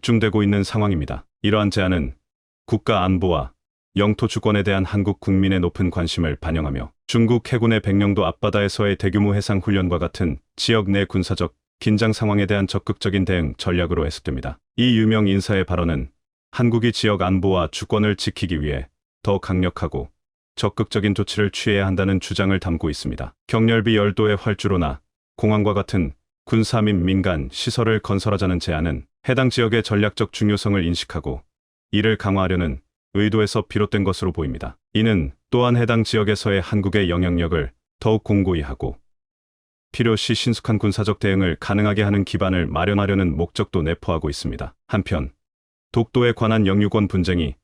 집중되고 있는 상황입니다. 이러한 제안은 국가 안보와 영토 주권에 대한 한국 국민의 높은 관심을 반영하며 중국 해군의 백령도 앞바다에서의 대규모 해상 훈련과 같은 지역 내 군사적 긴장 상황에 대한 적극적인 대응 전략으로 해석됩니다. 이 유명 인사의 발언은 한국이 지역 안보와 주권을 지키기 위해 더 강력하고 적극적인 조치를 취해야 한다는 주장을 담고 있습니다. 경렬비 열도의 활주로나 공항과 같은 군사 및 민간 시설을 건설하자는 제안은 해당 지역의 전략적 중요성을 인식하고 이를 강화하려는 의도에서 비롯된 것으로 보입니다. 이는 또한 해당 지역에서의 한국의 영향력을 더욱 공고히 하고 필요시 신속한 군사적 대응을 가능하게 하는 기반을 마련하려는 목적도 내포하고 있습니다. 한편 독도에 관한 영유권 분쟁이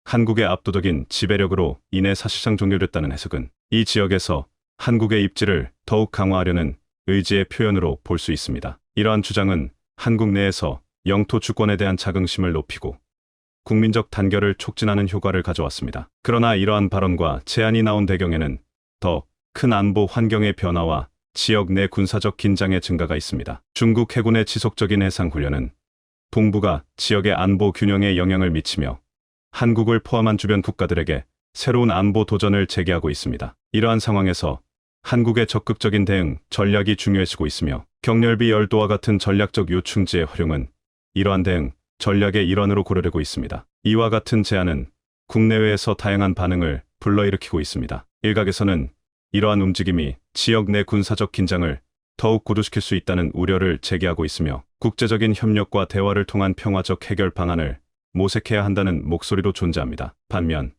한국의 압도적인 지배력으로 인해 사실상 종결됐다는 해석은 이 지역에서 한국의 입지를 더욱 강화하려는 의지의 표현으로 볼 수 있습니다. 이러한 주장은 한국 내에서 영토 주권에 대한 자긍심을 높이고 국민적 단결을 촉진하는 효과를 가져왔습니다. 그러나 이러한 발언과 제안이 나온 배경에는 더 큰 안보 환경의 변화와 지역 내 군사적 긴장의 증가가 있습니다. 중국 해군의 지속적인 해상 훈련은 동북아 지역의 안보 균형에 영향을 미치며 한국을 포함한 주변 국가들에게 새로운 안보 도전을 제기하고 있습니다. 이러한 상황에서 한국의 적극적인 대응 전략이 중요해지고 있으며 경렬비 열도와 같은 전략적 요충지의 활용은 이러한 대응 전략의 일환으로 고려되고 있습니다. 이와 같은 제안은 국내외에서 다양한 반응을 불러일으키고 있습니다. 일각에서는 이러한 움직임이 지역 내 군사적 긴장을 더욱 고조시킬 수 있다는 우려를 제기하고 있으며 국제적인 협력과 대화를 통한 평화적 해결 방안을 모색해야 한다는 목소리도 존재합니다. 반면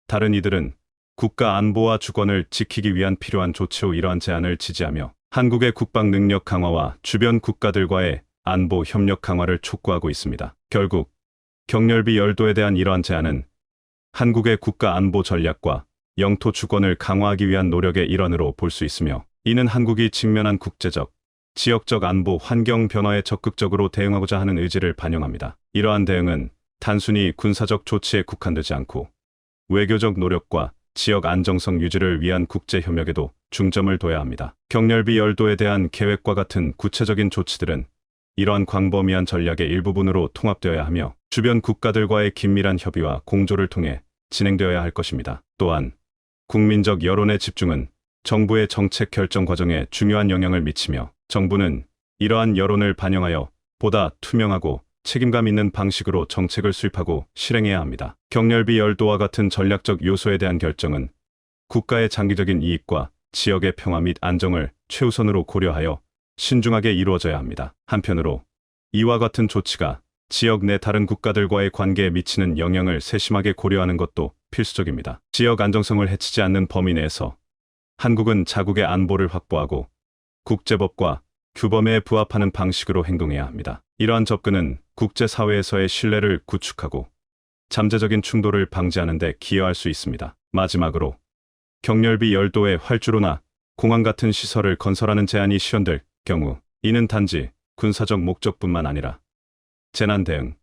다른 이들은 국가 안보와 주권을 지키기 위한 필요한 조치로 이러한 제안을 지지하며 한국의 국방 능력 강화와 주변 국가들과의 안보 협력 강화를 촉구하고 있습니다. 결국 경렬비 열도에 대한 이러한 제안은 한국의 국가 안보 전략과 영토 주권을 강화하기 위한 노력의 일환으로 볼 수 있으며 이는 한국이 직면한 국제적, 지역적 안보 환경 변화에 적극적으로 대응하고자 하는 의지를 반영합니다. 이러한 대응은 단순히 군사적 조치에 국한되지 않고 외교적 노력과 지역 안정성 유지를 위한 국제 협력에도 중점을 둬야 합니다. 경렬비 열도에 대한 계획과 같은 구체적인 조치들은 이러한 광범위한 전략의 일부분으로 통합되어야 하며 주변 국가들과의 긴밀한 협의와 공조를 통해 진행되어야 할 것입니다. 또한 국민적 여론의 집중은 정부의 정책 결정 과정에 중요한 영향을 미치며 정부는 이러한 여론을 반영하여 보다 투명하고 책임감 있는 방식으로 정책을 수립하고 실행해야 합니다. 경렬비 열도와 같은 전략적 요소에 대한 결정은 국가의 장기적인 이익과 지역의 평화 및 안정을 최우선으로 고려하여 신중하게 이루어져야 합니다. 한편으로 이와 같은 조치가 지역 내 다른 국가들과의 관계에 미치는 영향을 세심하게 고려하는 것도 필수적입니다. 지역 안정성을 해치지 않는 범위 내에서 한국은 자국의 안보를 확보하고 국제법과 규범에 부합하는 방식으로 행동해야 합니다. 이러한 접근은 국제사회에서의 신뢰를 구축하고 잠재적인 충돌을 방지하는 데 기여할 수 있습니다. 마지막으로 경렬비 열도의 활주로나 공항 같은 시설을 건설하는 제안이 실현될 경우 이는 단지 군사적 목적뿐만 아니라 재난 대응,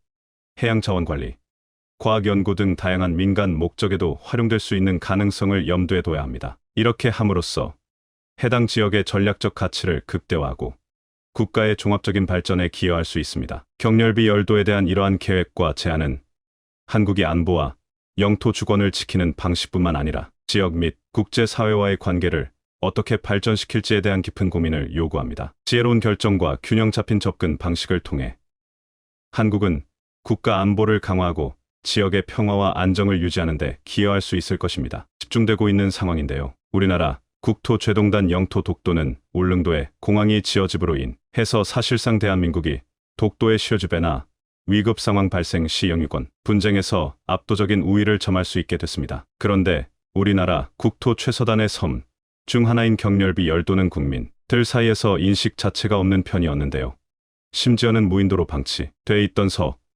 해양 자원 관리, 과학 연구 등 다양한 민간 목적에도 활용될 수 있는 가능성을 염두에 둬야 합니다. 이렇게 함으로써 해당 지역의 전략적 가치를 극대화하고 국가의 종합적인 발전에 기여할 수 있습니다. 경렬비 열도에 대한 이러한 계획과 제안은 한국이 안보와 영토 주권을 지키는 방식뿐만 아니라 지역 및 국제사회와의 관계를 어떻게 발전시킬지에 대한 깊은 고민을 요구합니다. 지혜로운 결정과 균형 잡힌 접근 방식을 통해 한국은 국가 안보를 강화하고 지역의 평화와 안정을 유지하는 데 기여할 수 있을 것입니다. 집중되고 있는 상황인데요. 우리나라 국토죄동단 영토 독도는 울릉도에 공항이 지어짐으로 인해서 사실상 대한민국이 독도의 실주배나 위급 상황 발생 시 영유권 분쟁에서 압도적인 우위를 점할 수 있게 됐습니다. 그런데 우리나라 국토 최서단의 섬 중 하나인 경렬비 열도는 국민들 사이에서 인식 자체가 없는 편이었는데요. 심지어는 무인도로 방치돼 있던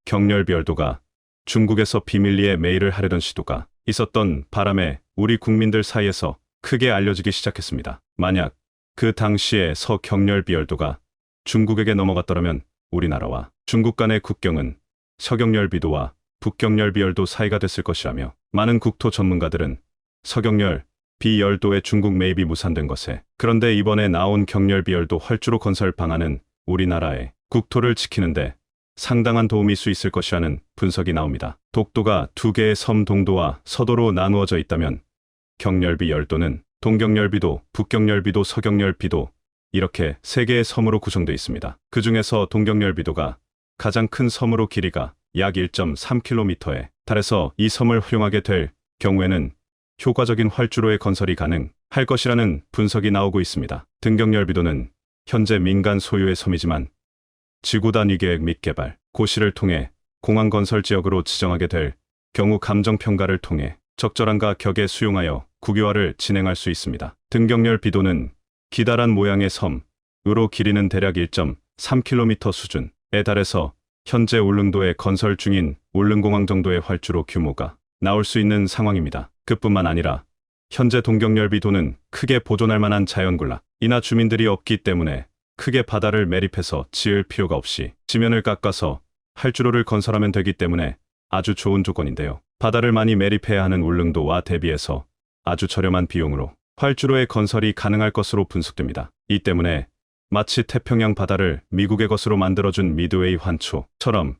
경렬비 열도가 중국에서 비밀리에 메일을 하려던 시도가 있었던 바람에 우리 국민들 사이에서 크게 알려지기 시작했습니다. 만약 그 당시에 경렬비 열도가 중국에게 넘어갔더라면 우리나라와 중국 간의 국경은 서경렬비도와 북경렬비 열도 사이가 됐을 것이라며 많은 국토 전문가들은 서경렬비 열도의 중국 매입이 무산된 것에 그런데 이번에 나온 경렬비 열도 활주로 건설 방안은 우리나라의 국토를 지키는데 상당한 도움일 수 있을 것이라는 분석이 나옵니다. 독도가 두 개의 섬 동도와 서도로 나누어져 있다면 경렬비 열도는 동경렬비도, 북경렬비도, 서경렬비도 이렇게 세 개의 섬으로 구성되어 있습니다. 그 중에서 동경렬비도가 가장 큰 섬으로 길이가 약 1.3km에 달해서 이 섬을 활용하게 될 경우에는 효과적인 활주로의 건설이 가능할 것이라는 분석이 나오고 있습니다. 등경열비도는 현재 민간 소유의 섬이지만 지구 단위 계획 및 개발, 고시를 통해 공항 건설 지역으로 지정하게 될 경우 감정평가를 통해 적절함과 격에 수용하여 국유화를 진행할 수 있습니다. 등경열비도는 기다란 모양의 섬으로 길이는 대략 1.3km 수준에 달해서 현재 울릉도에 건설 중인 울릉공항 정도의 활주로 규모가 나올 수 있는 상황입니다. 그뿐만 아니라 현재 동경열비도는 크게 보존할 만한 자연군락이나 주민들이 없기 때문에 크게 바다를 매립해서 지을 필요가 없이 지면을 깎아서 활주로를 건설하면 되기 때문에 아주 좋은 조건인데요. 바다를 많이 매립해야 하는 울릉도와 대비해서 아주 저렴한 비용으로 활주로의 건설이 가능할 것으로 분석됩니다. 이 때문에 마치 태평양 바다를 미국의 것으로 만들어준 미드웨이 환초처럼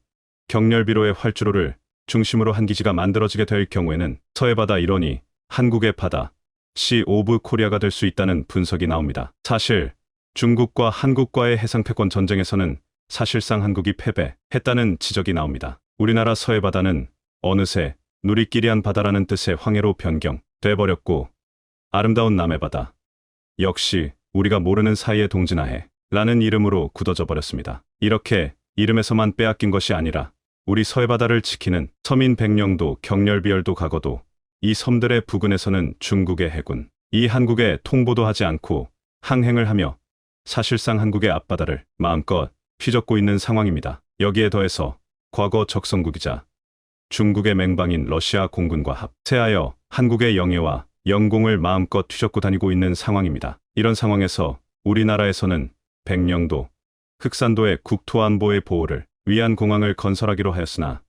경렬비로의 활주로를 중심으로 한 기지가 만들어지게 될 경우에는 서해바다 일원이 한국의 바다, 시 오브 코리아가 될 수 있다는 분석이 나옵니다. 사실 중국과 한국과의 해상패권 전쟁에서는 사실상 한국이 패배했다는 지적이 나옵니다. 우리나라 서해바다는 어느새 누리끼리한 바다라는 뜻의 황해로 변경돼 버렸고 아름다운 남해바다 역시 우리가 모르는 사이의 동진아해라는 이름으로 굳어져 버렸습니다. 이렇게 이름에서만 빼앗긴 것이 아니라 우리 서해바다를 지키는 서민 백령도, 경렬비열도 과거도 이 섬들의 부근에서는 중국의 해군, 이 한국에 통보도 하지 않고 항행을 하며 사실상 한국의 앞바다를 마음껏 휘젓고 있는 상황입니다. 여기에 더해서 과거 적성국이자 중국의 맹방인 러시아 공군과 합세하여 한국의 영해와 영공을 마음껏 휘젓고 다니고 있는 상황입니다. 이런 상황에서 우리나라에서는 백령도, 흑산도의 국토안보의 보호를 위한 공항을 건설하기로 하였으나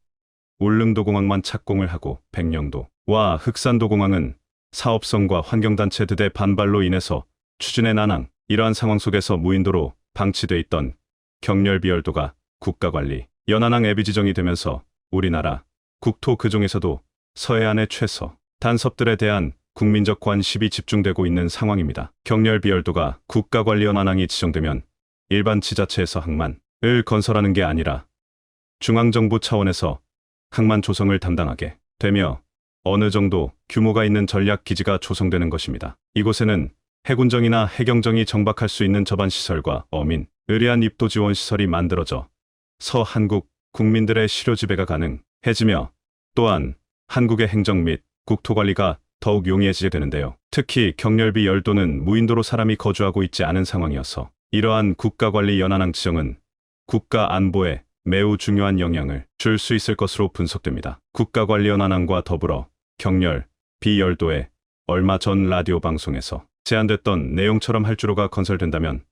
울릉도 공항만 착공을 하고 백령도와 흑산도 공항은 사업성과 환경단체들의 반발로 인해서 추진의 난항, 이러한 상황 속에서 무인도로 방치돼 있던 경렬비열도가 국가관리 연안항 앱이 지정이 되면서 우리나라 국토 그중에서도 서해안의 최서 단섭들에 대한 국민적 관심이 집중되고 있는 상황입니다. 경렬비열도가 국가관리 연안항이 지정되면 일반 지자체에서 항만을 건설하는 게 아니라 중앙정부 차원에서 항만 조성을 담당하게 되며 어느 정도 규모가 있는 전략기지가 조성되는 것입니다. 이곳에는 해군정이나 해경정이 정박할 수 있는 저반시설과 어민, 의뢰한 입도 지원 시설이 만들어져 서한국 국민들의 실효 지배가 가능해지며 또한 한국의 행정 및 국토관리가 더욱 용이해지게 되는데요. 특히 경렬비 열도는 무인도로 사람이 거주하고 있지 않은 상황이어서 이러한 국가관리 연안항 지정은 국가 안보에 매우 중요한 영향을 줄 수 있을 것으로 분석됩니다. 국가관리 연안항과 더불어 경렬비 열도에 얼마 전 라디오 방송에서 제안됐던 내용처럼 활주로가 건설된다면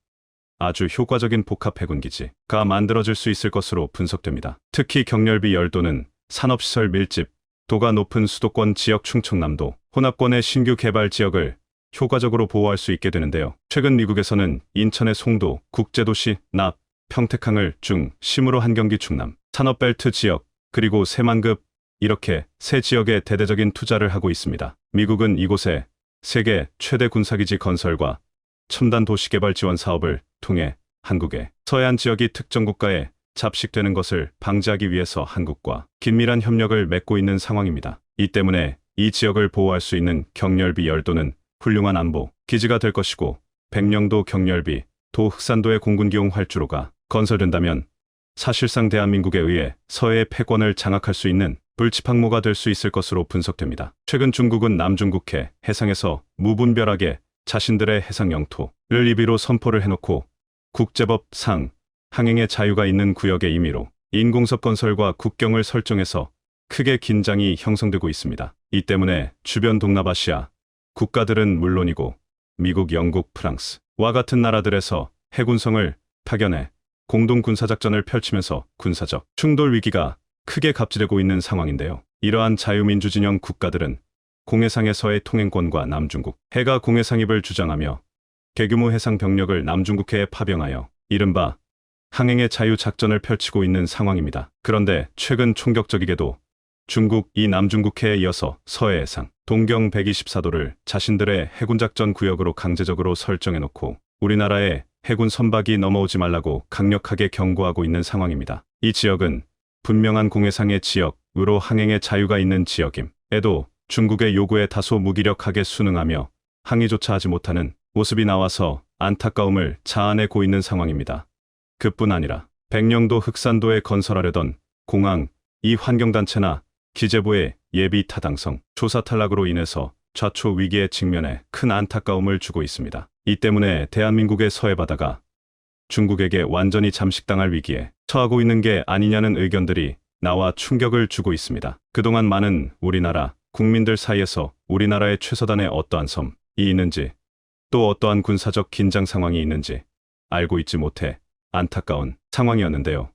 아주 효과적인 복합 해군기지가 만들어질 수 있을 것으로 분석됩니다. 특히 경렬비 열도는 산업시설 밀집, 도가 높은 수도권 지역 충청남도, 혼합권의 신규 개발 지역을 효과적으로 보호할 수 있게 되는데요. 최근 미국에서는 인천의 송도, 국제도시, 납, 평택항을 중심으로 한 경기 충남, 산업벨트 지역, 그리고 새만급 이렇게 세 지역에 대대적인 투자를 하고 있습니다. 미국은 이곳에 세계 최대 군사기지 건설과 첨단 도시개발 지원 사업을 통해 한국의 서해안 지역이 특정 국가에 잡식되는 것을 방지하기 위해서 한국과 긴밀한 협력을 맺고 있는 상황입니다. 이 때문에 이 지역을 보호할 수 있는 경렬비 열도는 훌륭한 안보 기지가 될 것이고 백령도 경렬비, 도 흑산도의 공군기용 활주로가 건설된다면 사실상 대한민국에 의해 서해의 패권을 장악할 수 있는 불치팡모가 될 수 있을 것으로 분석됩니다. 최근 중국은 남중국해 해상에서 무분별하게 자신들의 해상 영토를 입위로 선포를 해놓고 국제법상 항행의 자유가 있는 구역의 임의로 인공섬 건설과 국경을 설정해서 크게 긴장이 형성되고 있습니다. 이 때문에 주변 동남아시아 국가들은 물론이고 미국, 영국, 프랑스와 같은 나라들에서 해군성을 파견해 공동 군사작전을 펼치면서 군사적 충돌 위기가 크게 갑질되고 있는 상황인데요. 이러한 자유민주진영 국가들은 공해상에서의 통행권과 남중국 해가 공해 상입을 주장하며 대규모 해상 병력을 남중국해에 파병하여 이른바 항행의 자유 작전을 펼치고 있는 상황입니다. 그런데 최근 충격적이게도 중국 이 남중국해에 이어서 서해 해상 동경 124도를 자신들의 해군작전 구역으로 강제적으로 설정해놓고 우리나라의 해군 선박이 넘어오지 말라고 강력하게 경고하고 있는 상황입니다. 이 지역은 분명한 공해상의 지역으로 항행의 자유가 있는 지역임에도 중국의 요구에 다소 무기력하게 순응하며 항의조차 하지 못하는 모습이 나와서 안타까움을 자아내고 있는 상황입니다. 그뿐 아니라 백령도 흑산도에 건설하려던 공항 이 환경단체나 기재부의 예비 타당성 조사 탈락으로 인해서 좌초 위기에 직면해 큰 안타까움을 주고 있습니다. 이 때문에 대한민국의 서해바다가 중국에게 완전히 잠식당할 위기에 처하고 있는 게 아니냐는 의견들이 나와 충격을 주고 있습니다. 그동안 많은 우리나라 국민들 사이에서 우리나라의 최서단에 어떠한 섬이 있는지 또 어떠한 군사적 긴장 상황이 있는지 알고 있지 못해 안타까운 상황이었는데요.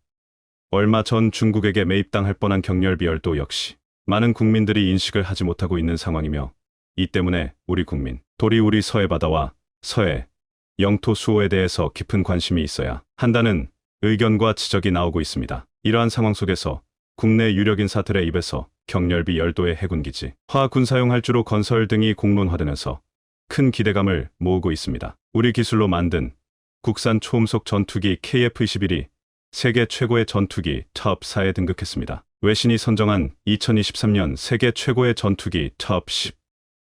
얼마 전 중국에게 매입당할 뻔한 경렬비열도 역시 많은 국민들이 인식을 하지 못하고 있는 상황이며 이 때문에 우리 국민, 도리 우리 서해바다와 서해, 영토 수호에 대해서 깊은 관심이 있어야 한다는 의견과 지적이 나오고 있습니다. 이러한 상황 속에서 국내 유력 인사들의 입에서 경렬비 열도의 해군기지, 화군사용 할주로 건설 등이 공론화되면서 큰 기대감을 모으고 있습니다. 우리 기술로 만든 국산 초음속 전투기 KF-21이 세계 최고의 전투기 톱 4에 등극했습니다. 외신이 선정한 2023년 세계 최고의 전투기 톱 10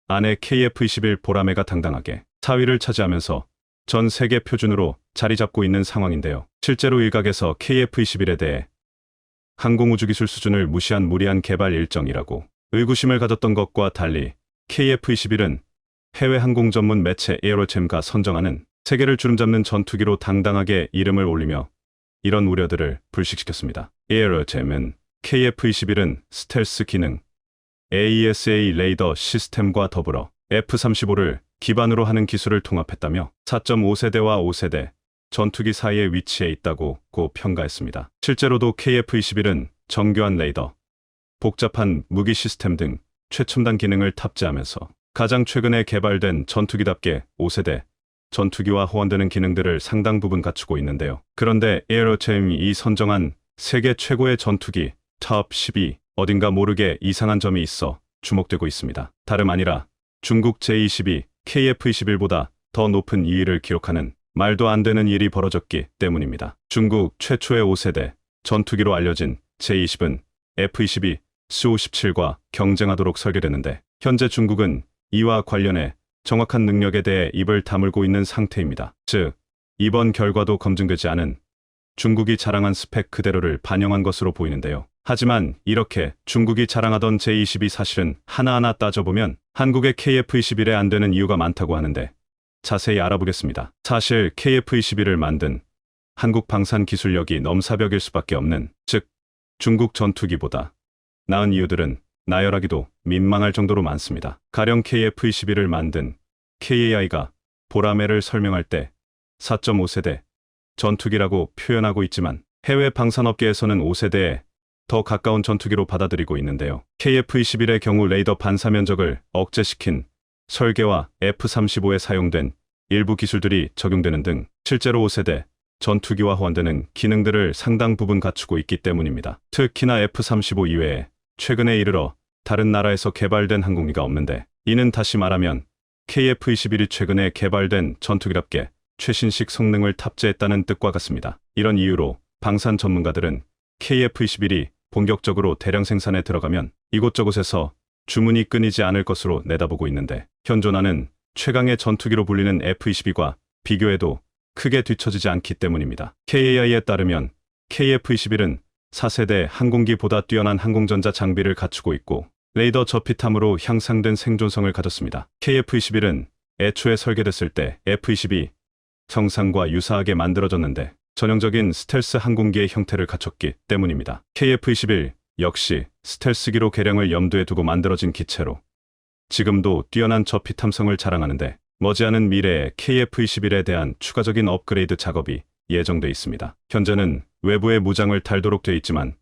안에 KF-21 보라매가 당당하게 4위를 차지하면서 전 세계 표준으로 자리 잡고 있는 상황인데요. 실제로 일각에서 KF-21에 대해 항공우주기술 수준을 무시한 무리한 개발 일정이라고 의구심을 가졌던 것과 달리 KF-21은 해외 항공 전문 매체 에어로챔가 선정하는 세계를 주름잡는 전투기로 당당하게 이름을 올리며 이런 우려들을 불식시켰습니다. 에어로챔은 KF-21은 스텔스 기능, AESA 레이더 시스템과 더불어 F-35를 기반으로 하는 기술을 통합했다며 4.5세대와 5세대 전투기 사이에 위치해 있다고 평가했습니다. 실제로도 KF-21은 정교한 레이더, 복잡한 무기 시스템 등 최첨단 기능을 탑재하면서 가장 최근에 개발된 전투기답게 5세대 전투기와 호환되는 기능들을 상당 부분 갖추고 있는데요. 그런데 에어로챔이 이 선정한 세계 최고의 전투기 톱 10이 어딘가 모르게 이상한 점이 있어 주목되고 있습니다. 다름 아니라 중국 제22 KF-21보다 더 높은 2위를 기록하는 말도 안 되는 일이 벌어졌기 때문입니다. 중국 최초의 5세대 전투기로 알려진 제20은 F-22 Su-17과 경쟁하도록 설계됐는데 현재 중국은 이와 관련해 정확한 능력에 대해 입을 다물고 있는 상태입니다. 즉, 이번 결과도 검증되지 않은 중국이 자랑한 스펙 그대로를 반영한 것으로 보이는데요. 하지만 이렇게 중국이 자랑하던 제22 사실은 하나하나 따져보면 한국의 KF-21에 안 되는 이유가 많다고 하는데 자세히 알아보겠습니다. 사실 KF-21을 만든 한국 방산기술력이 넘사벽일 수밖에 없는, 즉 중국 전투기보다 나은 이유들은 나열하기도 민망할 정도로 많습니다. 가령 KF-21을 만든 KAI가 보라매를 설명할 때 4.5세대 전투기라고 표현하고 있지만 해외 방산업계에서는 5세대에 더 가까운 전투기로 받아들이고 있는데요. KF-21의 경우 레이더 반사 면적을 억제시킨 설계와 F-35에 사용된 일부 기술들이 적용되는 등 실제로 5세대 전투기와 호환되는 기능들을 상당 부분 갖추고 있기 때문입니다. 특히나 F-35 이외에 최근에 이르러 다른 나라에서 개발된 항공기가 없는데, 이는 다시 말하면 KF-21이 최근에 개발된 전투기답게 최신식 성능을 탑재했다는 뜻과 같습니다. 이런 이유로 방산 전문가들은 KF-21이 본격적으로 대량 생산에 들어가면 이곳저곳에서 주문이 끊이지 않을 것으로 내다보고 있는데, 현존하는 최강의 전투기로 불리는 F-22과 비교해도 크게 뒤처지지 않기 때문입니다. KAI에 따르면 KF-21은 4세대 항공기보다 뛰어난 항공전자 장비를 갖추고 있고 레이더 접히탐으로 향상된 생존성을 가졌습니다. KF-21은 애초에 설계됐을 때 F-22 형상과 유사하게 만들어졌는데 전형적인 스텔스 항공기의 형태를 갖췄기 때문입니다. KF-21 역시 스텔스기로 개량을 염두에 두고 만들어진 기체로 지금도 뛰어난 접히 탐성을 자랑하는데 머지않은 미래에 KF-21에 대한 추가적인 업그레이드 작업이 예정돼 있습니다. 현재는 외부에 무장을 달도록 돼 있지만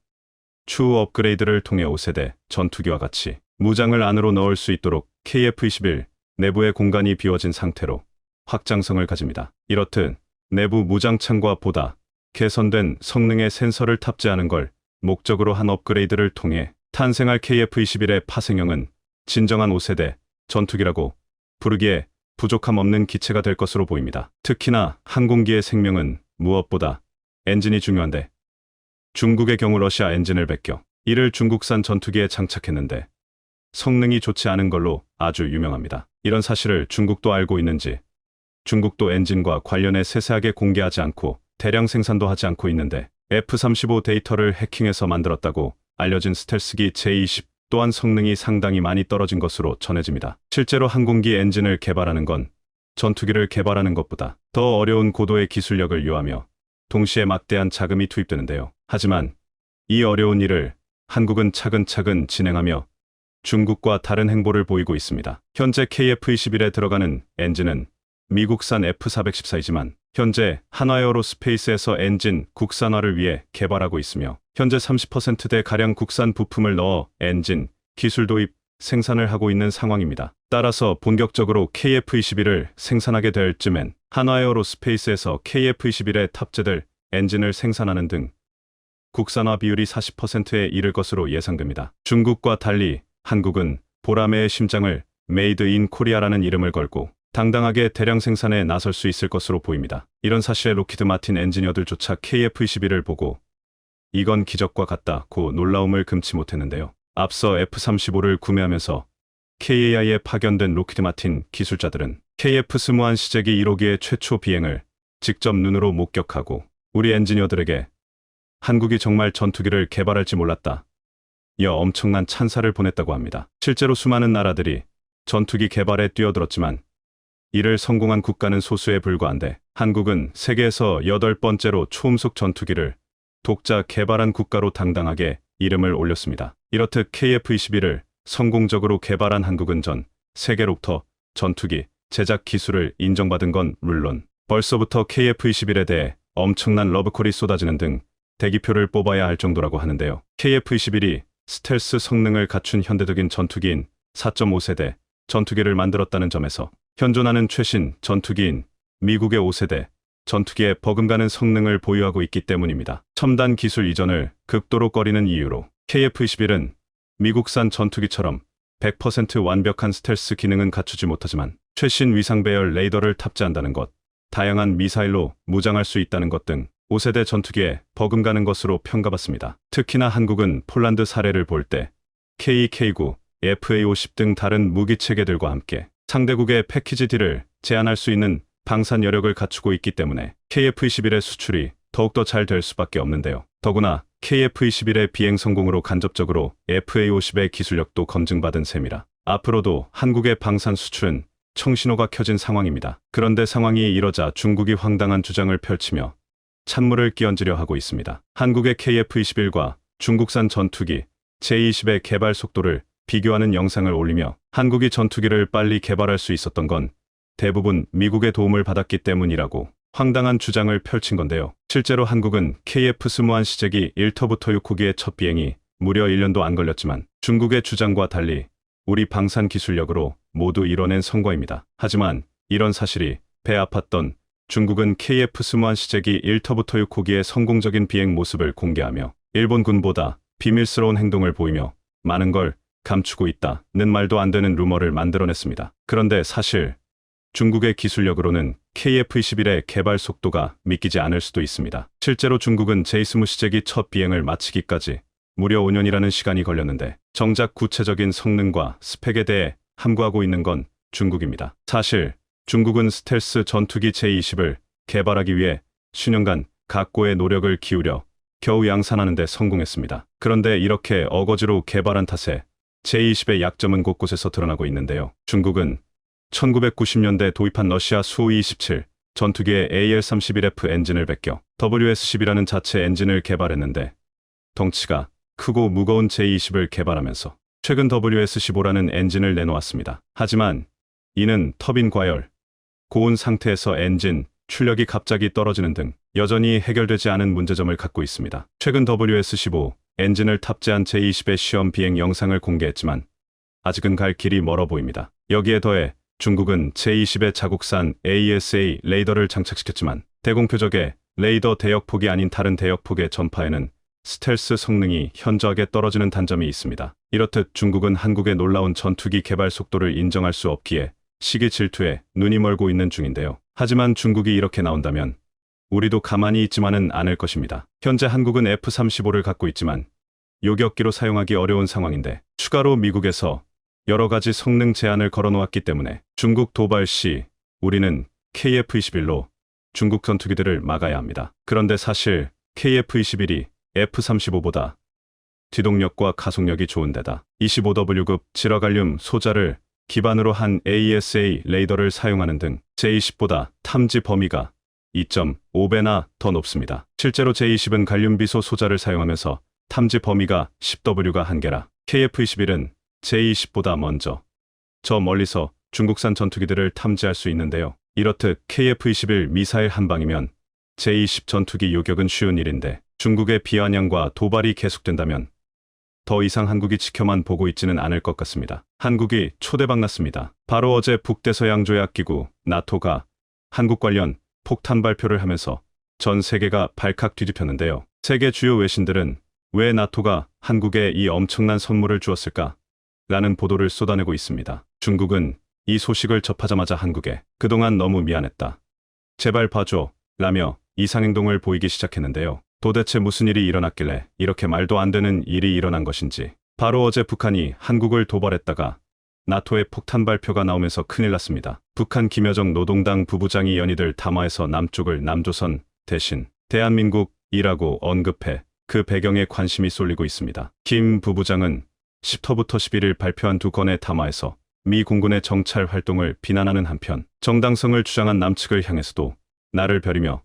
추후 업그레이드를 통해 5세대 전투기와 같이 무장을 안으로 넣을 수 있도록 KF-21 내부의 공간이 비워진 상태로 확장성을 가집니다. 이렇듯 내부 무장창과 보다 개선된 성능의 센서를 탑재하는 걸 목적으로 한 업그레이드를 통해 탄생할 KF-21의 파생형은 진정한 5세대 전투기라고 부르기에 부족함 없는 기체가 될 것으로 보입니다. 특히나 항공기의 생명은 무엇보다 엔진이 중요한데 중국의 경우 러시아 엔진을 베껴 이를 중국산 전투기에 장착했는데 성능이 좋지 않은 걸로 아주 유명합니다. 이런 사실을 중국도 알고 있는지 중국도 엔진과 관련해 세세하게 공개하지 않고 대량 생산도 하지 않고 있는데 F-35 데이터를 해킹해서 만들었다고 알려진 스텔스기 J-20 또한 성능이 상당히 많이 떨어진 것으로 전해집니다. 실제로 항공기 엔진을 개발하는 건 전투기를 개발하는 것보다 더 어려운 고도의 기술력을 요하며 동시에 막대한 자금이 투입되는데요. 하지만 이 어려운 일을 한국은 차근차근 진행하며 중국과 다른 행보를 보이고 있습니다. 현재 KF-21에 들어가는 엔진은 미국산 F-414이지만 현재 한화에어로스페이스에서 엔진 국산화를 위해 개발하고 있으며 현재 30%대가량 국산 부품을 넣어 엔진 기술 도입 생산을 하고 있는 상황입니다. 따라서 본격적으로 KF-21을 생산하게 될 즈음엔 한화에어로스페이스에서 KF-21에 탑재될 엔진을 생산하는 등 국산화 비율이 40%에 이를 것으로 예상됩니다. 중국과 달리 한국은 보라매의 심장을 메이드 인 코리아라는 이름을 걸고 당당하게 대량 생산에 나설 수 있을 것으로 보입니다. 이런 사실에 로키드 마틴 엔지니어들조차 KF-21을 보고 이건 기적과 같다고 놀라움을 금치 못했는데요. 앞서 F-35를 구매하면서 KAI에 파견된 로키드 마틴 기술자들은 KF-21 시제기 1호기의 최초 비행을 직접 눈으로 목격하고 우리 엔지니어들에게 한국이 정말 전투기를 개발할지 몰랐다 여 엄청난 찬사를 보냈다고 합니다. 실제로 수많은 나라들이 전투기 개발에 뛰어들었지만 이를 성공한 국가는 소수에 불과한데 한국은 세계에서 8번째로 초음속 전투기를 독자 개발한 국가로 당당하게 이름을 올렸습니다. 이렇듯 KF-21을 성공적으로 개발한 한국은 전 세계로부터 전투기 제작 기술을 인정받은 건 물론 벌써부터 KF-21에 대해 엄청난 러브콜이 쏟아지는 등 대기표를 뽑아야 할 정도라고 하는데요. KF-21이 스텔스 성능을 갖춘 현대적인 전투기인 4.5세대 전투기를 만들었다는 점에서 현존하는 최신 전투기인 미국의 5세대 전투기에 버금가는 성능을 보유하고 있기 때문입니다. 첨단 기술 이전을 극도로 꺼리는 이유로 KF-21은 미국산 전투기처럼 100% 완벽한 스텔스 기능은 갖추지 못하지만 최신 위상 배열 레이더를 탑재한다는 것, 다양한 미사일로 무장할 수 있다는 것 등 5세대 전투기에 버금가는 것으로 평가받습니다. 특히나 한국은 폴란드 사례를 볼 때 KE-K9, FA-50 등 다른 무기 체계들과 함께 상대국의 패키지 D를 제한할 수 있는 방산 여력을 갖추고 있기 때문에 KF-21의 수출이 더욱더 잘 될 수밖에 없는데요. 더구나 KF-21의 비행 성공으로 간접적으로 FA-50의 기술력도 검증받은 셈이라 앞으로도 한국의 방산 수출은 청신호가 켜진 상황입니다. 그런데 상황이 이러자 중국이 황당한 주장을 펼치며 찬물을 끼얹으려 하고 있습니다. 한국의 KF-21과 중국산 전투기 J-20의 개발 속도를 비교하는 영상을 올리며 한국이 전투기를 빨리 개발할 수 있었던 건 대부분 미국의 도움을 받았기 때문이라고 황당한 주장을 펼친 건데요. 실제로 한국은 KF-21 시제기 1터부터 6호기의 첫 비행이 무려 1년도 안 걸렸지만 중국의 주장과 달리 우리 방산 기술력으로 모두 이뤄낸 성과입니다. 하지만 이런 사실이 배 아팠던 중국은 KF-21 시제기 1터부터 6호기의 성공적인 비행 모습을 공개하며 일본군보다 비밀스러운 행동을 보이며 많은 걸 감추고 있다는 말도 안 되는 루머를 만들어냈습니다. 그런데 사실 중국의 기술력으로는 KF-21의 개발 속도가 믿기지 않을 수도 있습니다. 실제로 중국은 J-20 시제기 첫 비행을 마치기까지 무려 5년이라는 시간이 걸렸는데 정작 구체적인 성능과 스펙에 대해 함구하고 있는 건 중국입니다. 사실 중국은 스텔스 전투기 J-20을 개발하기 위해 수년간 각고의 노력을 기울여 겨우 양산하는 데 성공했습니다. 그런데 이렇게 어거지로 개발한 탓에 J-20의 약점은 곳곳에서 드러나고 있는데요. 중국은 1990년대 도입한 러시아 수-27 전투기의 AL-31F 엔진을 베껴 WS-10이라는 자체 엔진을 개발했는데 덩치가 크고 무거운 J-20을 개발하면서 최근 WS-15라는 엔진을 내놓았습니다. 하지만 이는 터빈 과열, 고온 상태에서 엔진 출력이 갑자기 떨어지는 등 여전히 해결되지 않은 문제점을 갖고 있습니다. 최근 WS-15 엔진을 탑재한 J-20의 시험 비행 영상을 공개했지만 아직은 갈 길이 멀어 보입니다. 여기에 더해 중국은 J-20의 자국산 AESA 레이더를 장착시켰지만 대공 표적에 레이더 대역폭이 아닌 다른 대역폭의 전파에는 스텔스 성능이 현저하게 떨어지는 단점이 있습니다. 이렇듯 중국은 한국의 놀라운 전투기 개발 속도를 인정할 수 없기에 시기 질투에 눈이 멀고 있는 중인데요. 하지만 중국이 이렇게 나온다면 우리도 가만히 있지만은 않을 것입니다. 현재 한국은 F-35를 갖고 있지만 요격기로 사용하기 어려운 상황인데 추가로 미국에서 여러 가지 성능 제한을 걸어놓았기 때문에 중국 도발 시 우리는 KF-21로 중국 전투기들을 막아야 합니다. 그런데 사실 KF-21이 F-35보다 뒤동력과 가속력이 좋은 데다 25W급 지러갈륨 소자를 기반으로 한 AESA 레이더를 사용하는 등 J-20보다 탐지 범위가 2.5배나 더 높습니다. 실제로 J-20은 갈륨비소 소자를 사용하면서 탐지 범위가 10W가 한계라 KF-21은 J-20보다 먼저 저 멀리서 중국산 전투기들을 탐지할 수 있는데요. 이렇듯 KF-21 미사일 한 방이면 J-20 전투기 요격은 쉬운 일인데 중국의 비아냥과 도발이 계속된다면 더 이상 한국이 지켜만 보고 있지는 않을 것 같습니다. 한국이 초대박 났습니다. 바로 어제 북대서양조약기구 나토가 한국 관련 폭탄 발표를 하면서 전 세계가 발칵 뒤집혔는데요. 세계 주요 외신들은 왜 나토가 한국에 이 엄청난 선물을 주었을까? 라는 보도를 쏟아내고 있습니다. 중국은 이 소식을 접하자마자 한국에 그동안 너무 미안했다. 제발 봐줘. 라며 이상행동을 보이기 시작했는데요. 도대체 무슨 일이 일어났길래 이렇게 말도 안 되는 일이 일어난 것인지. 바로 어제 북한이 한국을 도발했다가 나토의 폭탄 발표가 나오면서 큰일 났습니다. 북한 김여정 노동당 부부장이 연이들 담화에서 남쪽을 남조선 대신 대한민국이라고 언급해 그 배경에 관심이 쏠리고 있습니다. 김 부부장은 10터부터 11일 발표한 두 건의 담화에서 미 공군의 정찰 활동을 비난하는 한편 정당성을 주장한 남측을 향해서도 나를 벼리며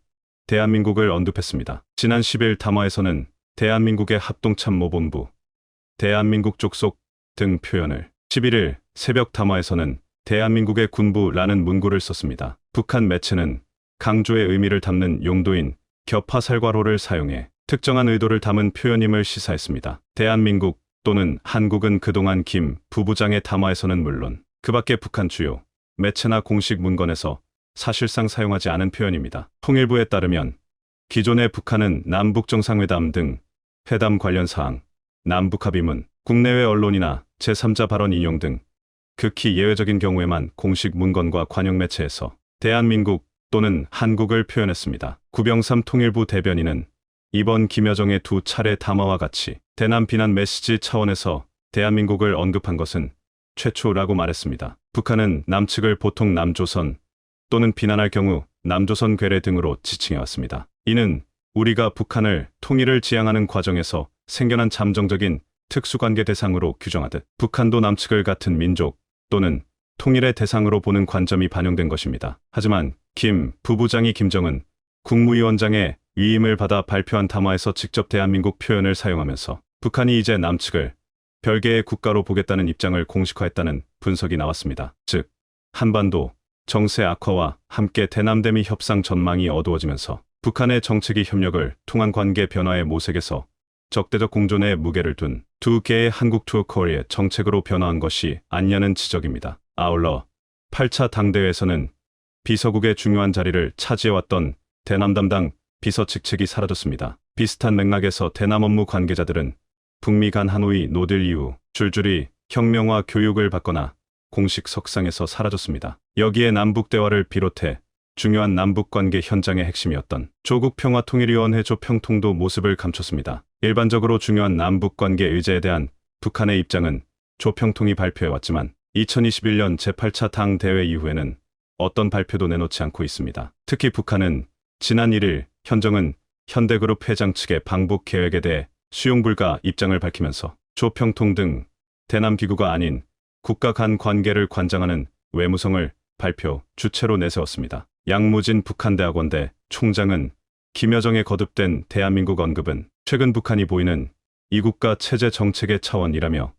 대한민국을 언급했습니다. 지난 10일 담화에서는 대한민국의 합동참모본부, 대한민국 족속 등 표현을 11일 새벽 담화에서는 대한민국의 군부라는 문구를 썼습니다. 북한 매체는 강조의 의미를 담는 용도인 격파살괄호를 사용해 특정한 의도를 담은 표현임을 시사했습니다. 대한민국 또는 한국은 그동안 김 부부장의 담화에서는 물론 그 밖에 북한 주요 매체나 공식 문건에서 사실상 사용하지 않은 표현입니다. 통일부에 따르면 기존의 북한은 남북정상회담 등 회담 관련 사항, 남북합의문, 국내외 언론이나 제3자 발언 인용 등 극히 예외적인 경우에만 공식 문건과 관영 매체에서 대한민국 또는 한국을 표현했습니다. 구병삼 통일부 대변인은 이번 김여정의 두 차례 담화와 같이 대남 비난 메시지 차원에서 대한민국을 언급한 것은 최초라고 말했습니다. 북한은 남측을 보통 남조선 또는 비난할 경우 남조선 괴뢰 등으로 지칭해왔습니다. 이는 우리가 북한을 통일을 지향하는 과정에서 생겨난 잠정적인 특수관계 대상으로 규정하듯 북한도 남측을 같은 민족 또는 통일의 대상으로 보는 관점이 반영된 것입니다. 하지만 김 부부장이 김정은 국무위원장의 위임을 받아 발표한 담화에서 직접 대한민국 표현을 사용하면서 북한이 이제 남측을 별개의 국가로 보겠다는 입장을 공식화했다는 분석이 나왔습니다. 즉, 한반도 정세 악화와 함께 대남대미 협상 전망이 어두워지면서 북한의 정책이 협력을 통한 관계 변화의 모색에서 적대적 공존에 무게를 둔 두 개의 한국 투어 코리의 정책으로 변화한 것이 아니냐는 지적입니다. 아울러 8차 당대회에서는 비서국의 중요한 자리를 차지해왔던 대남 담당 비서 직책이 사라졌습니다. 비슷한 맥락에서 대남 업무 관계자들은 북미 간 하노이 노딜 이후 줄줄이 혁명화 교육을 받거나 공식 석상에서 사라졌습니다. 여기에 남북대화를 비롯해 중요한 남북관계 현장의 핵심이었던 조국평화통일위원회 조평통도 모습을 감췄습니다. 일반적으로 중요한 남북관계 의제에 대한 북한의 입장은 조평통이 발표해왔지만 2021년 제8차 당대회 이후에는 어떤 발표도 내놓지 않고 있습니다. 특히 북한은 지난 1일 현정은 현대그룹 회장 측의 방북 계획에 대해 수용불가 입장을 밝히면서 조평통 등 대남기구가 아닌 국가 간 관계를 관장하는 외무성을 발표 주체로 내세웠습니다. 양무진 북한대학원대 총장은 김여정의 거듭된 대한민국 언급은 최근 북한이 보이는 이국가 체제 정책의 차원이라며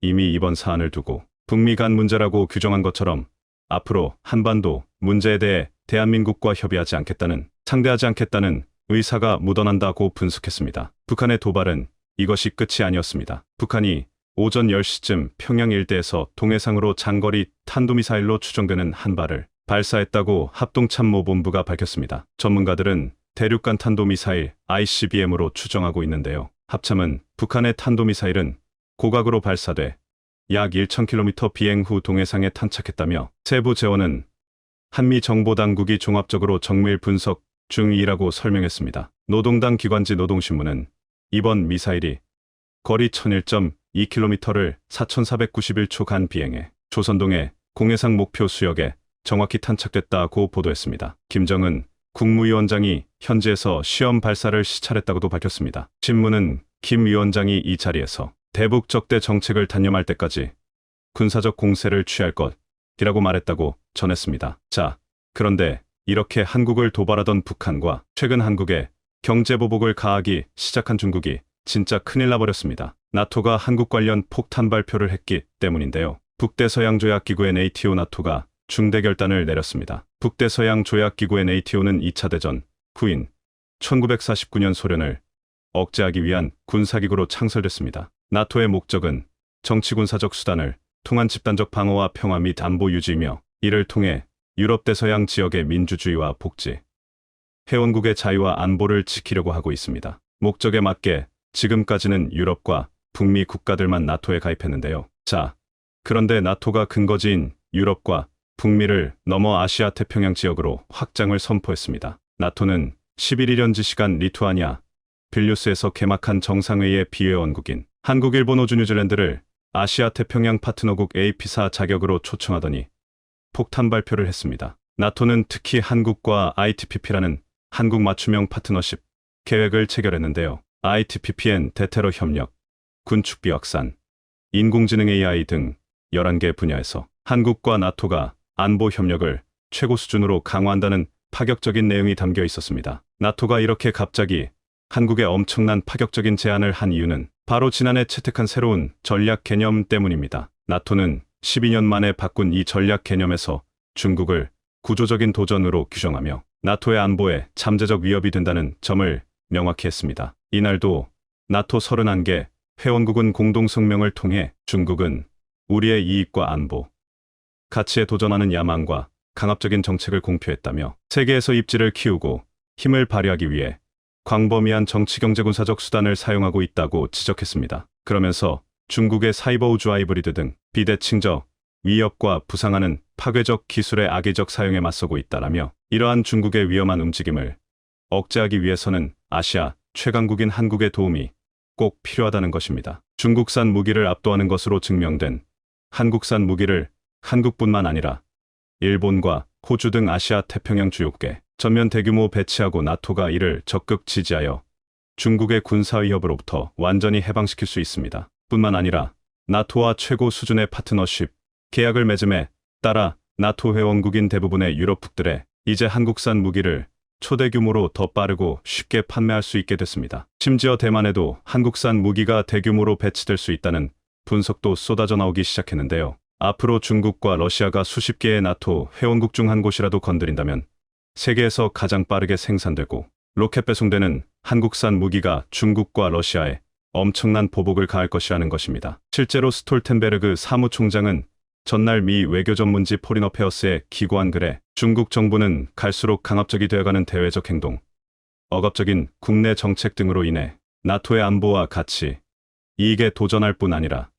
이미 이번 사안을 두고 북미 간 문제라고 규정한 것처럼 앞으로 한반도 문제에 대해 대한민국과 협의하지 않겠다는, 상대하지 않겠다는 의사가 묻어난다고 분석했습니다. 북한의 도발은 이것이 끝이 아니었습니다. 북한이 오전 10시쯤 평양 일대에서 동해상으로 장거리 탄도미사일로 추정되는 한 발을 발사했다고 합동참모본부가 밝혔습니다. 전문가들은 대륙간 탄도미사일 ICBM으로 추정하고 있는데요. 합참은 북한의 탄도미사일은 고각으로 발사돼 약 1,000km 비행 후 동해상에 탄착했다며 세부 재원은 한미 정보당국이 종합적으로 정밀 분석 중이라고 설명했습니다. 노동당 기관지 노동신문은 이번 미사일이 거리 1001.2km를 4,491초간 비행해 조선동해 공해상 목표 수역에 정확히 탄착됐다고 보도했습니다. 김정은 국무위원장이 현지에서 시험 발사를 시찰했다고도 밝혔습니다. 신문은 김 위원장이 이 자리에서 대북 적대 정책을 단념할 때까지 군사적 공세를 취할 것이라고 말했다고 전했습니다. 자, 그런데 이렇게 한국을 도발하던 북한과 최근 한국에 경제보복을 가하기 시작한 중국이 진짜 큰일 나버렸습니다. 나토가 한국 관련 폭탄 발표를 했기 때문인데요. 북대서양조약기구의 네이티오 나토가 중대 결단을 내렸습니다. 북대서양조약기구의 네이티오는 2차 대전 후인 1949년 소련을 억제하기 위한 군사기구로 창설됐습니다. 나토의 목적은 정치군사적 수단을 통한 집단적 방어와 평화 및 안보 유지이며 이를 통해 유럽 대서양 지역의 민주주의와 복지, 회원국의 자유와 안보를 지키려고 하고 있습니다. 목적에 맞게 지금까지는 유럽과 북미 국가들만 나토에 가입했는데요. 자, 그런데 나토가 근거지인 유럽과 북미를 넘어 아시아 태평양 지역으로 확장을 선포했습니다. 나토는 11일 현지 시간 리투아니아 빌뉴스에서 개막한 정상회의의 비회원국인 한국, 일본, 호주, 뉴질랜드를 아시아 태평양 파트너국 AP사 자격으로 초청하더니 폭탄 발표를 했습니다. 나토는 특히 한국과 ITPP라는 한국 맞춤형 파트너십 계획을 체결했는데요. ITPP엔 대테러 협력, 군축비 확산, 인공지능 AI 등 11개 분야에서 한국과 나토가 안보 협력을 최고 수준으로 강화한다는 파격적인 내용이 담겨 있었습니다. 나토가 이렇게 갑자기 한국에 엄청난 파격적인 제안을 한 이유는 바로 지난해 채택한 새로운 전략 개념 때문입니다. 나토는 12년 만에 바꾼 이 전략 개념에서 중국을 구조적인 도전으로 규정하며 나토의 안보에 잠재적 위협이 된다는 점을 명확히 했습니다. 이날도 나토 31개 회원국은 공동성명을 통해 중국은 우리의 이익과 안보, 가치에 도전하는 야망과 강압적인 정책을 공표했다며 세계에서 입지를 키우고 힘을 발휘하기 위해 광범위한 정치 경제 군사적 수단을 사용하고 있다고 지적했습니다. 그러면서 중국의 사이버 우주 하이브리드 등 비대칭적 위협과 부상하는 파괴적 기술의 악의적 사용에 맞서고 있다라며 이러한 중국의 위험한 움직임을 억제하기 위해서는 아시아 최강국인 한국의 도움이 꼭 필요하다는 것입니다. 중국산 무기를 압도하는 것으로 증명된 한국산 무기를 한국뿐만 아니라 일본과 호주 등 아시아 태평양 주요국에 전면 대규모 배치하고 나토가 이를 적극 지지하여 중국의 군사 위협으로부터 완전히 해방시킬 수 있습니다. 뿐만 아니라 나토와 최고 수준의 파트너십 계약을 맺음에 따라 나토 회원국인 대부분의 유럽국들에 이제 한국산 무기를 초대 규모로 더 빠르고 쉽게 판매할 수 있게 됐습니다. 심지어 대만에도 한국산 무기가 대규모로 배치될 수 있다는 분석도 쏟아져 나오기 시작했는데요. 앞으로 중국과 러시아가 수십 개의 나토 회원국 중 한 곳이라도 건드린다면 세계에서 가장 빠르게 생산되고 로켓 배송되는 한국산 무기가 중국과 러시아에 엄청난 보복을 가할 것이라는 것입니다. 실제로 스톨텐베르그 사무총장은 전날 미 외교전문지 포린 어페어스에 기고한 글에 중국 정부는 갈수록 강압적이 되어가는 대외적 행동, 억압적인 국내 정책 등으로 인해 나토의 안보와 가치, 이익에 도전할 뿐 아니라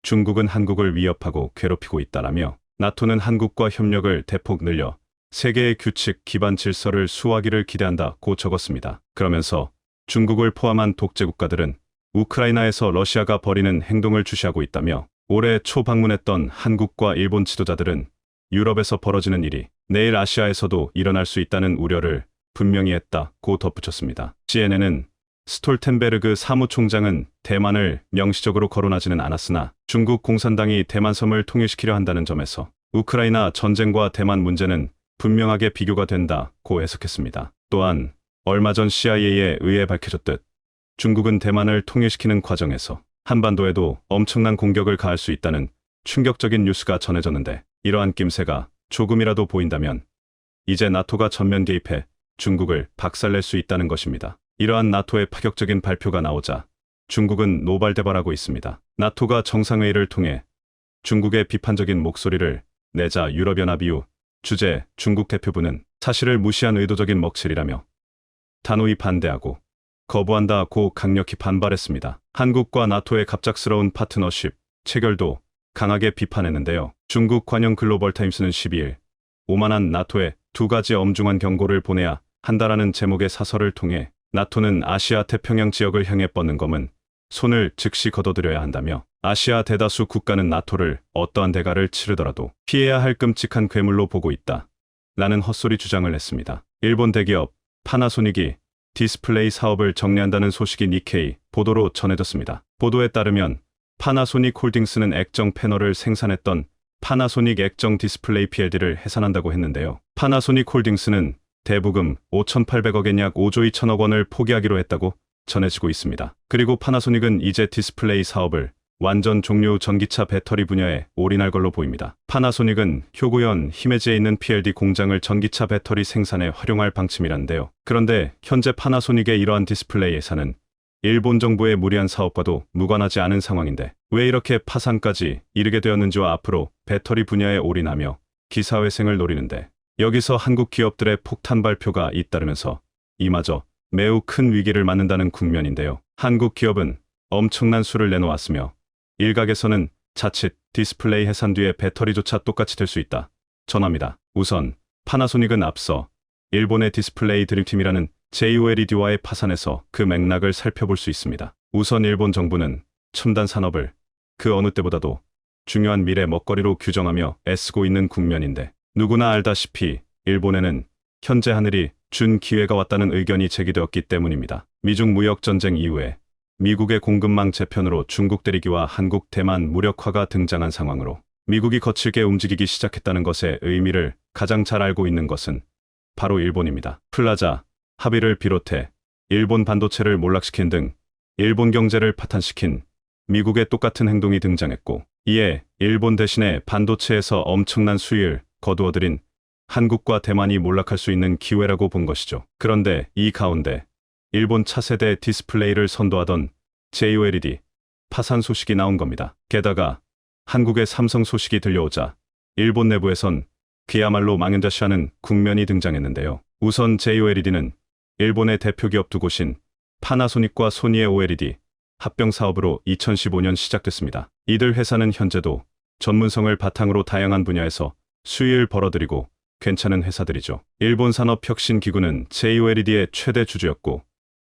중국은 한국을 위협하고 괴롭히고 있다라며 나토는 한국과 협력을 대폭 늘려 세계의 규칙 기반 질서를 수호하기를 기대한다고 적었습니다. 그러면서 중국을 포함한 독재 국가들은 우크라이나에서 러시아가 벌이는 행동을 주시하고 있다며 올해 초 방문했던 한국과 일본 지도자들은 유럽에서 벌어지는 일이 내일 아시아에서도 일어날 수 있다는 우려를 분명히 했다고 덧붙였습니다. CNN은 스톨텐베르그 사무총장은 대만을 명시적으로 거론하지는 않았으나 중국 공산당이 대만섬을 통일시키려 한다는 점에서 우크라이나 전쟁과 대만 문제는 분명하게 비교가 된다고 해석했습니다. 또한 얼마 전 CIA에 의해 밝혀졌듯 중국은 대만을 통일시키는 과정에서 한반도에도 엄청난 공격을 가할 수 있다는 충격적인 뉴스가 전해졌는데 이러한 낌새가 조금이라도 보인다면 이제 나토가 전면 개입해 중국을 박살낼 수 있다는 것입니다. 이러한 나토의 파격적인 발표가 나오자 중국은 노발대발하고 있습니다. 나토가 정상회의를 통해 중국의 비판적인 목소리를 내자 유럽연합 이후 주재 중국 대표부는 사실을 무시한 의도적인 먹칠이라며 단호히 반대하고 거부한다고 강력히 반발했습니다. 한국과 나토의 갑작스러운 파트너십 체결도 강하게 비판했는데요. 중국 관영 글로벌타임스는 12일 오만한 나토에 두 가지 엄중한 경고를 보내야 한다라는 제목의 사설을 통해 나토는 아시아 태평양 지역을 향해 뻗는 검은 손을 즉시 거둬들여야 한다며 아시아 대다수 국가는 나토를 어떠한 대가를 치르더라도 피해야 할 끔찍한 괴물로 보고 있다. 라는 헛소리 주장을 했습니다. 일본 대기업 파나소닉이 디스플레이 사업을 정리한다는 소식이 니케이 보도로 전해졌습니다. 보도에 따르면 파나소닉 홀딩스는 액정 패널을 생산했던 파나소닉 액정 디스플레이 PLD를 해산한다고 했는데요. 파나소닉 홀딩스는 대부금 5,800억 엔 약 5조 2천억 원을 포기하기로 했다고 전해지고 있습니다. 그리고 파나소닉은 이제 디스플레이 사업을 완전 종료 후 전기차 배터리 분야에 올인할 걸로 보입니다. 파나소닉은 효구현 히메지에 있는 PLD 공장을 전기차 배터리 생산에 활용할 방침이란데요. 그런데 현재 파나소닉의 이러한 디스플레이 예산은 일본 정부의 무리한 사업과도 무관하지 않은 상황인데 왜 이렇게 파산까지 이르게 되었는지와 앞으로 배터리 분야에 올인하며 기사회생을 노리는데 여기서 한국 기업들의 폭탄 발표가 잇따르면서 이마저 매우 큰 위기를 맞는다는 국면인데요. 한국 기업은 엄청난 수를 내놓았으며 일각에서는 자칫 디스플레이 해산 뒤에 배터리조차 똑같이 될 수 있다 전합니다. 우선 파나소닉은 앞서 일본의 디스플레이 드림팀이라는 JOLED와의 파산에서 그 맥락을 살펴볼 수 있습니다. 우선 일본 정부는 첨단 산업을 그 어느 때보다도 중요한 미래 먹거리로 규정하며 애쓰고 있는 국면인데 누구나 알다시피 일본에는 현재 하늘이 준 기회가 왔다는 의견이 제기되었기 때문입니다. 미중 무역 전쟁 이후에 미국의 공급망 재편으로 중국 대리기와 한국 대만 무력화가 등장한 상황으로 미국이 거칠게 움직이기 시작했다는 것의 의미를 가장 잘 알고 있는 것은 바로 일본입니다. 플라자 합의를 비롯해 일본 반도체를 몰락시킨 등 일본 경제를 파탄시킨 미국의 똑같은 행동이 등장했고 이에 일본 대신에 반도체에서 엄청난 수익을 거두어들인 한국과 대만이 몰락할 수 있는 기회라고 본 것이죠. 그런데 이 가운데 일본 차세대 디스플레이를 선도하던 JOLED 파산 소식이 나온 겁니다. 게다가 한국의 삼성 소식이 들려오자 일본 내부에선 그야말로 망연자실하는 국면이 등장했는데요. 우선 JOLED는 일본의 대표 기업 두 곳인 파나소닉과 소니의 OLED 합병 사업으로 2015년 시작됐습니다. 이들 회사는 현재도 전문성을 바탕으로 다양한 분야에서 수익을 벌어들이고 괜찮은 회사들이죠. 일본 산업혁신기구는 JOLED의 최대 주주였고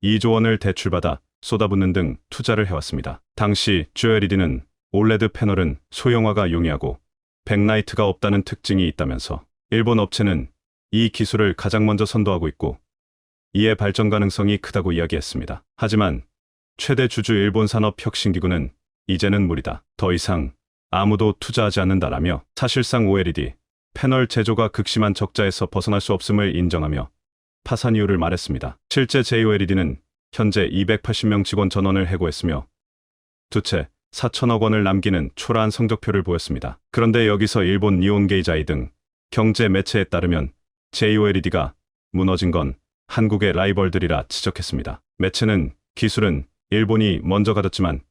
2조 원을 대출받아 쏟아붓는 등 투자를 해왔습니다. 당시 JOLED는 올레드 패널은 소형화가 용이하고 백라이트가 없다는 특징이 있다면서 일본 업체는 이 기술을 가장 먼저 선도하고 있고 이에 발전 가능성이 크다고 이야기했습니다. 하지만 최대 주주 일본 산업혁신기구는 이제는 무리다. 더 이상 아무도 투자하지 않는다라며 사실상 OLED 패널 제조가 극심한 적자에서 벗어날 수 없음을 인정하며 파산 이유를 말했습니다. 실제 JOLED는 현재 280명 직원 전원을 해고했으며 두채 4천억 원을 남기는 초라한 성적표를 보였습니다. 그런데 여기서 일본 니온게이자이 등 경제 매체에 따르면 JOLED가 무너진 건 한국의 라이벌들이라 지적했습니다. 매체는 기술은 일본이 먼저 가졌지만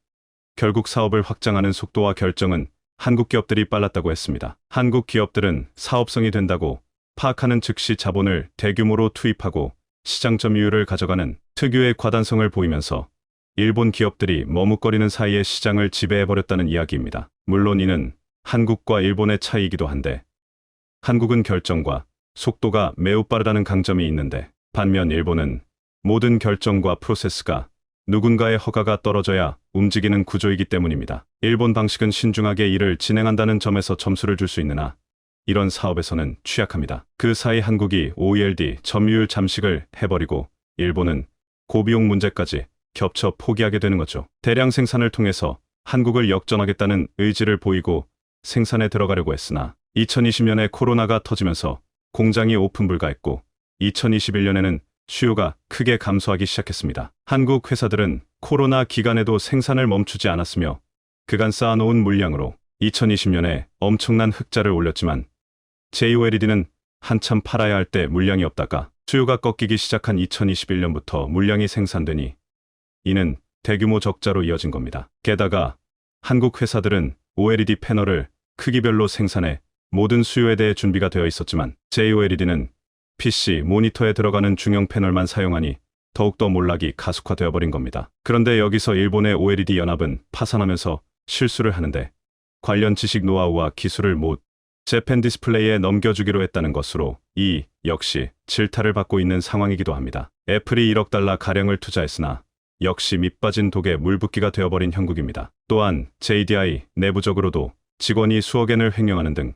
결국 사업을 확장하는 속도와 결정은 한국 기업들이 빨랐다고 했습니다. 한국 기업들은 사업성이 된다고 파악하는 즉시 자본을 대규모로 투입하고 시장 점유율을 가져가는 특유의 과단성을 보이면서 일본 기업들이 머뭇거리는 사이에 시장을 지배해버렸다는 이야기입니다. 물론 이는 한국과 일본의 차이이기도 한데 한국은 결정과 속도가 매우 빠르다는 강점이 있는데 반면 일본은 모든 결정과 프로세스가 누군가의 허가가 떨어져야 움직이는 구조이기 때문입니다. 일본 방식은 신중하게 일을 진행한다는 점에서 점수를 줄 수 있으나 이런 사업에서는 취약합니다. 그 사이 한국이 OLED 점유율 잠식을 해버리고 일본은 고비용 문제까지 겹쳐 포기하게 되는 거죠. 대량 생산을 통해서 한국을 역전하겠다는 의지를 보이고 생산에 들어가려고 했으나 2020년에 코로나가 터지면서 공장이 오픈 불가했고 2021년에는 수요가 크게 감소하기 시작했습니다. 한국 회사들은 코로나 기간에도 생산을 멈추지 않았으며 그간 쌓아놓은 물량으로 2020년에 엄청난 흑자를 올렸지만 JOLED는 한참 팔아야 할 때 물량이 없다가 수요가 꺾이기 시작한 2021년부터 물량이 생산되니 이는 대규모 적자로 이어진 겁니다. 게다가 한국 회사들은 OLED 패널을 크기별로 생산해 모든 수요에 대해 준비가 되어 있었지만 JOLED는 PC, 모니터에 들어가는 중형 패널만 사용하니 더욱더 몰락이 가속화되어 버린 겁니다. 그런데 여기서 일본의 OLED 연합은 파산하면서 실수를 하는데 관련 지식 노하우와 기술을 못 재팬 디스플레이에 넘겨주기로 했다는 것으로 이 역시 질타를 받고 있는 상황이기도 합니다. 애플이 1억 달러 가량을 투자했으나 역시 밑빠진 독에 물붓기가 되어버린 형국입니다. 또한 JDI 내부적으로도 직원이 수억엔을 횡령하는 등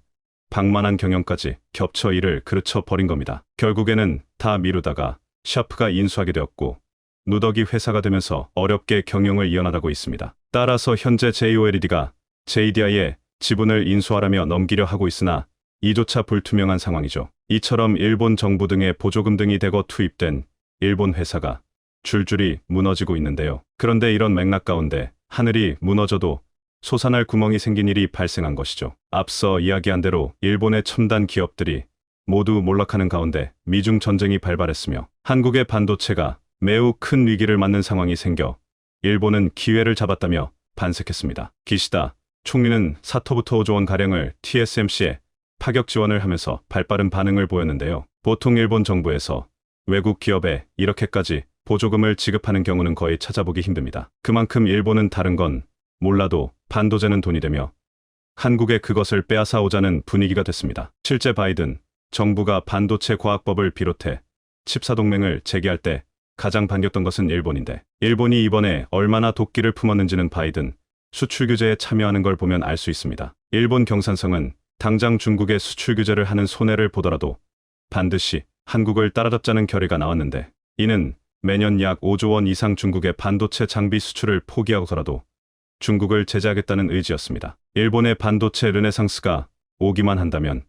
방만한 경영까지 겹쳐 이를 그르쳐 버린 겁니다. 결국에는 다 미루다가 샤프가 인수하게 되었고 누더기 회사가 되면서 어렵게 경영을 이어나가고 있습니다. 따라서 현재 JOLED가 JDI에 지분을 인수하라며 넘기려 하고 있으나 이조차 불투명한 상황이죠. 이처럼 일본 정부 등의 보조금 등이 대거 투입된 일본 회사가 줄줄이 무너지고 있는데요. 그런데 이런 맥락 가운데 하늘이 무너져도 솟아날 구멍이 생긴 일이 발생한 것이죠. 앞서 이야기한 대로 일본의 첨단 기업들이 모두 몰락하는 가운데 미중 전쟁이 발발했으며 한국의 반도체가 매우 큰 위기를 맞는 상황이 생겨 일본은 기회를 잡았다며 반색했습니다. 기시다 총리는 4터부터 5조 원 가량을 TSMC에 파격 지원을 하면서 발빠른 반응을 보였는데요. 보통 일본 정부에서 외국 기업에 이렇게까지 보조금을 지급하는 경우는 거의 찾아보기 힘듭니다. 그만큼 일본은 다른 건 몰라도 반도체는 돈이 되며 한국에 그것을 빼앗아 오자는 분위기가 됐습니다. 실제 바이든 정부가 반도체 과학법을 비롯해 칩사 동맹을 제기할 때 가장 반겼던 것은 일본인데 일본이 이번에 얼마나 도끼를 품었는지는 바이든 수출 규제에 참여하는 걸 보면 알 수 있습니다. 일본 경산성은 당장 중국의 수출 규제를 하는 손해를 보더라도 반드시 한국을 따라잡자는 결의가 나왔는데 이는 매년 약 5조 원 이상 중국의 반도체 장비 수출을 포기하고서라도 중국을 제재하겠다는 의지였습니다. 일본의 반도체 르네상스가 오기만 한다면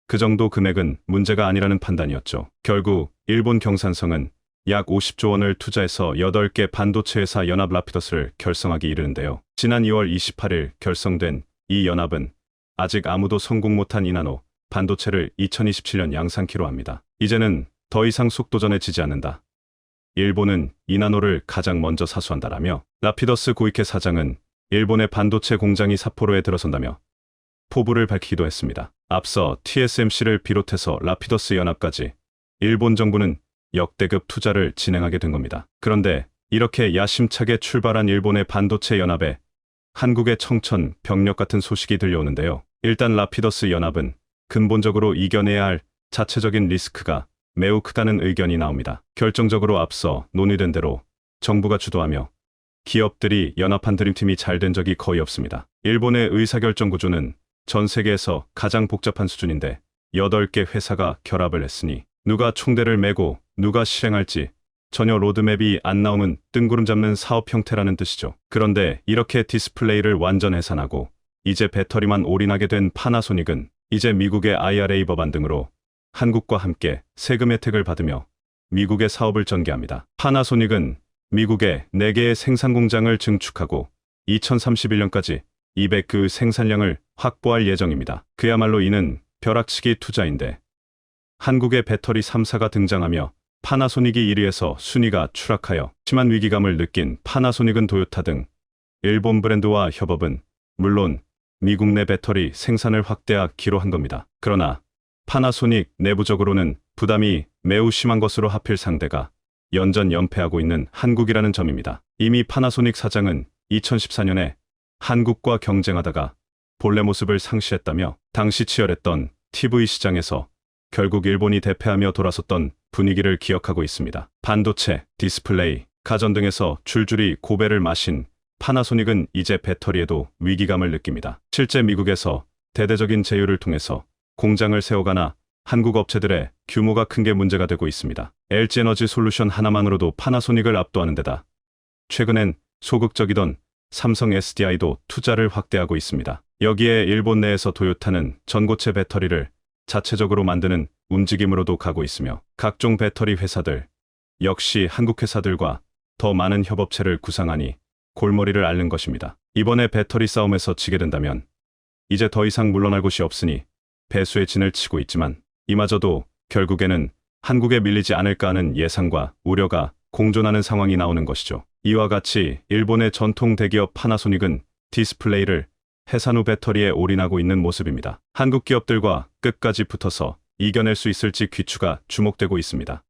그 정도 금액은 문제가 아니라는 판단이었죠. 결국 일본 경산성은 약 50조 원을 투자해서 8개 반도체 회사 연합 라피더스를 결성하기 이르는데요. 지난 2월 28일 결성된 이 연합은 아직 아무도 성공 못한 이나노 반도체를 2027년 양산키로 합니다. 이제는 더 이상 속도전에 지지 않는다. 일본은 이나노를 가장 먼저 사수한다라며 라피더스 고이케 사장은 일본의 반도체 공장이 삿포로에 들어선다며 포부를 밝히기도 했습니다. 앞서 TSMC를 비롯해서 라피더스 연합까지 일본 정부는 역대급 투자를 진행하게 된 겁니다. 그런데 이렇게 야심차게 출발한 일본의 반도체 연합에 한국의 청천벽력 같은 소식이 들려오는데요. 일단 라피더스 연합은 근본적으로 이겨내야 할 자체적인 리스크가 매우 크다는 의견이 나옵니다. 결정적으로 앞서 논의된 대로 정부가 주도하며 기업들이 연합한 드림팀이 잘 된 적이 거의 없습니다. 일본의 의사결정 구조는 전 세계에서 가장 복잡한 수준인데 8개 회사가 결합을 했으니 누가 총대를 메고 누가 실행할지 전혀 로드맵이 안 나오는 뜬구름 잡는 사업 형태라는 뜻이죠. 그런데 이렇게 디스플레이를 완전 해산하고 이제 배터리만 올인하게 된 파나소닉은 이제 미국의 IRA 법안 등으로 한국과 함께 세금 혜택을 받으며 미국의 사업을 전개합니다. 파나소닉은 미국에 4개의 생산 공장을 증축하고 2031년까지 200그 생산량을 확보할 예정입니다. 그야말로 이는 벼락치기 투자인데 한국의 배터리 3사가 등장하며 파나소닉이 1위에서 순위가 추락하여 심한 위기감을 느낀 파나소닉은 도요타 등 일본 브랜드와 협업은 물론 미국 내 배터리 생산을 확대하기로 한 겁니다. 그러나 파나소닉 내부적으로는 부담이 매우 심한 것으로 하필 상대가 연전연패하고 있는 한국이라는 점입니다. 이미 파나소닉 사장은 2014년에 한국과 경쟁하다가 본래 모습을 상실했다며 당시 치열했던 TV 시장에서 결국 일본이 대패하며 돌아섰던 분위기를 기억하고 있습니다. 반도체, 디스플레이, 가전 등에서 줄줄이 고배를 마신 파나소닉은 이제 배터리에도 위기감을 느낍니다. 실제 미국에서 대대적인 제휴를 통해서 공장을 세워가나 한국 업체들의 규모가 큰 게 문제가 되고 있습니다. LG에너지 솔루션 하나만으로도 파나소닉을 압도하는 데다 최근엔 소극적이던 삼성 SDI도 투자를 확대하고 있습니다. 여기에 일본 내에서 도요타는 전고체 배터리를 자체적으로 만드는 움직임으로도 가고 있으며 각종 배터리 회사들 역시 한국 회사들과 더 많은 협업체를 구상하니 골머리를 앓는 것입니다. 이번에 배터리 싸움에서 지게 된다면 이제 더 이상 물러날 곳이 없으니 배수의 진을 치고 있지만 이마저도 결국에는 한국에 밀리지 않을까 하는 예상과 우려가 공존하는 상황이 나오는 것이죠. 이와 같이 일본의 전통 대기업 파나소닉은 디스플레이를 해산 후 배터리에 올인하고 있는 모습입니다. 한국 기업들과 끝까지 붙어서 이겨낼 수 있을지 귀추가 주목되고 있습니다.